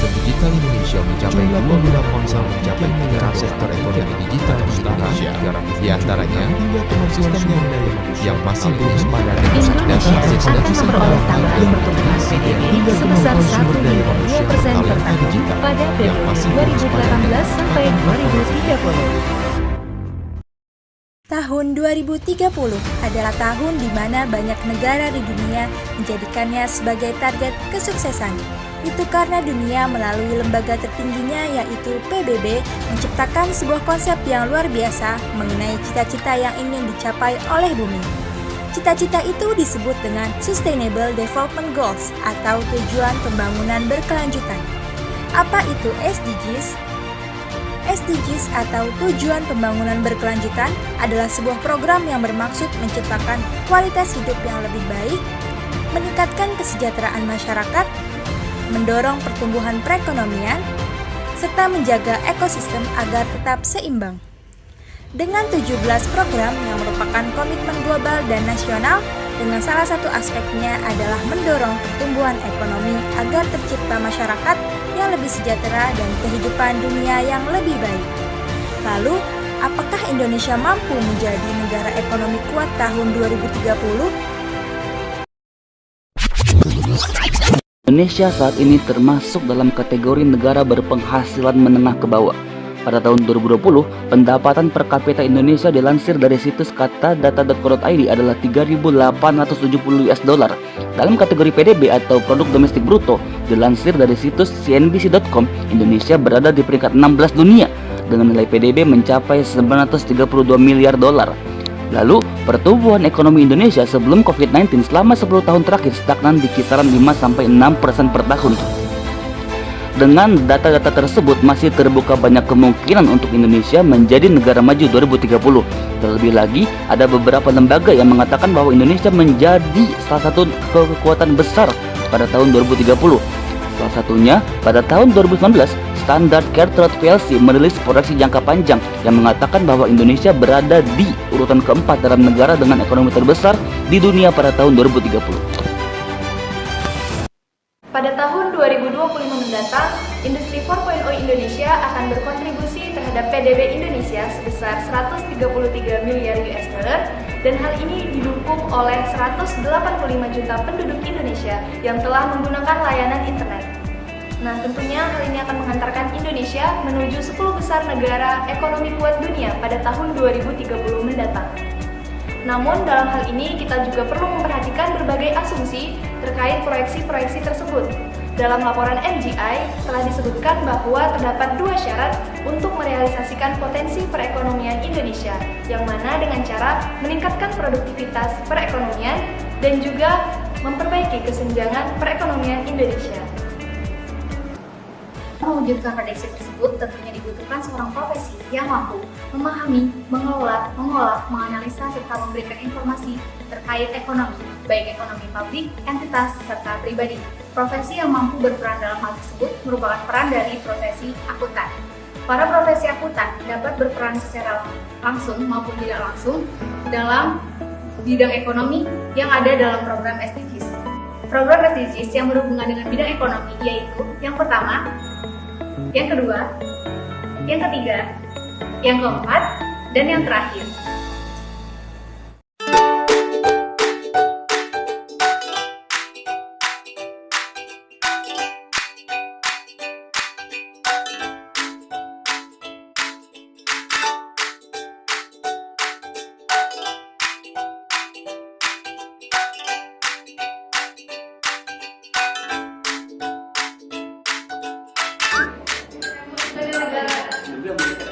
ekosistem digital Indonesia mencapai jumlah pengguna ponsel mencapai 300 sektor ekonomi digital di Indonesia. Di antaranya, ekosistem yang masih belum sepadan dengan data akses dan memperoleh tambahan pertumbuhan PDB sebesar 1,2% per tahun pada periode 2018 sampai 2030. Tahun 2030 adalah tahun di mana banyak negara di dunia menjadikannya sebagai target kesuksesan. Itu karena dunia melalui lembaga tertingginya yaitu PBB menciptakan sebuah konsep yang luar biasa mengenai cita-cita yang ingin dicapai oleh bumi. Cita-cita itu disebut dengan Sustainable Development Goals atau tujuan pembangunan berkelanjutan. Apa itu SDGs? SDGs atau Tujuan Pembangunan Berkelanjutan adalah sebuah program yang bermaksud menciptakan kualitas hidup yang lebih baik, meningkatkan kesejahteraan masyarakat, mendorong pertumbuhan perekonomian, serta menjaga ekosistem agar tetap seimbang. Dengan 17 program yang merupakan komitmen global dan nasional, dengan salah satu aspeknya adalah mendorong pertumbuhan ekonomi agar tercipta masyarakat yang lebih sejahtera dan kehidupan dunia yang lebih baik. Lalu, apakah Indonesia mampu menjadi negara ekonomi kuat tahun 2030? Indonesia saat ini termasuk dalam kategori negara berpenghasilan menengah ke bawah. Pada tahun 2020, pendapatan per kapita Indonesia dilansir dari situs katadata.co.id adalah 3.870 US dollar. Dalam kategori PDB atau produk domestik bruto, dilansir dari situs cnbc.com, Indonesia berada di peringkat 16 dunia dengan nilai PDB mencapai 932 miliar dolar. Lalu, pertumbuhan ekonomi Indonesia sebelum COVID-19 selama 10 tahun terakhir stagnan di kisaran 5-6% per tahun. Dengan data-data tersebut masih terbuka banyak kemungkinan untuk Indonesia menjadi negara maju 2030. Terlebih lagi, ada beberapa lembaga yang mengatakan bahwa Indonesia menjadi salah satu kekuatan besar pada tahun 2030. Salah satunya, pada tahun 2019, Standard Chartered plc merilis proyeksi jangka panjang yang mengatakan bahwa Indonesia berada di urutan keempat dalam negara dengan ekonomi terbesar di dunia pada tahun 2030. Pada tahun 2025 mendatang, Industri 4.0 Indonesia akan berkontribusi terhadap PDB Indonesia sebesar 133 miliar US dollar dan hal ini didukung oleh 185 juta penduduk Indonesia yang telah menggunakan layanan internet. Nah, tentunya hal ini akan mengantarkan Indonesia menuju 10 besar negara ekonomi kuat dunia pada tahun 2030 mendatang. Namun, dalam hal ini kita juga perlu memperhatikan berbagai asumsi terkait proyeksi-proyeksi tersebut. Dalam laporan MGI telah disebutkan bahwa terdapat dua syarat untuk merealisasikan potensi perekonomian Indonesia, yang mana dengan cara meningkatkan produktivitas perekonomian dan juga memperbaiki kesenjangan perekonomian Indonesia. Mewujudkan prediksi tersebut tentunya dibutuhkan seorang profesi yang mampu memahami, mengelola, mengolah, menganalisa, serta memberikan informasi terkait ekonomi, baik ekonomi publik, entitas, serta pribadi. Profesi yang mampu berperan dalam hal tersebut merupakan peran dari profesi akuntan. Para profesi akuntan dapat berperan secara langsung maupun tidak langsung dalam bidang ekonomi yang ada dalam program SDGs. Program SDGs yang berhubungan dengan bidang ekonomi yaitu yang pertama, yang kedua, yang ketiga, yang keempat, dan yang terakhir. Negara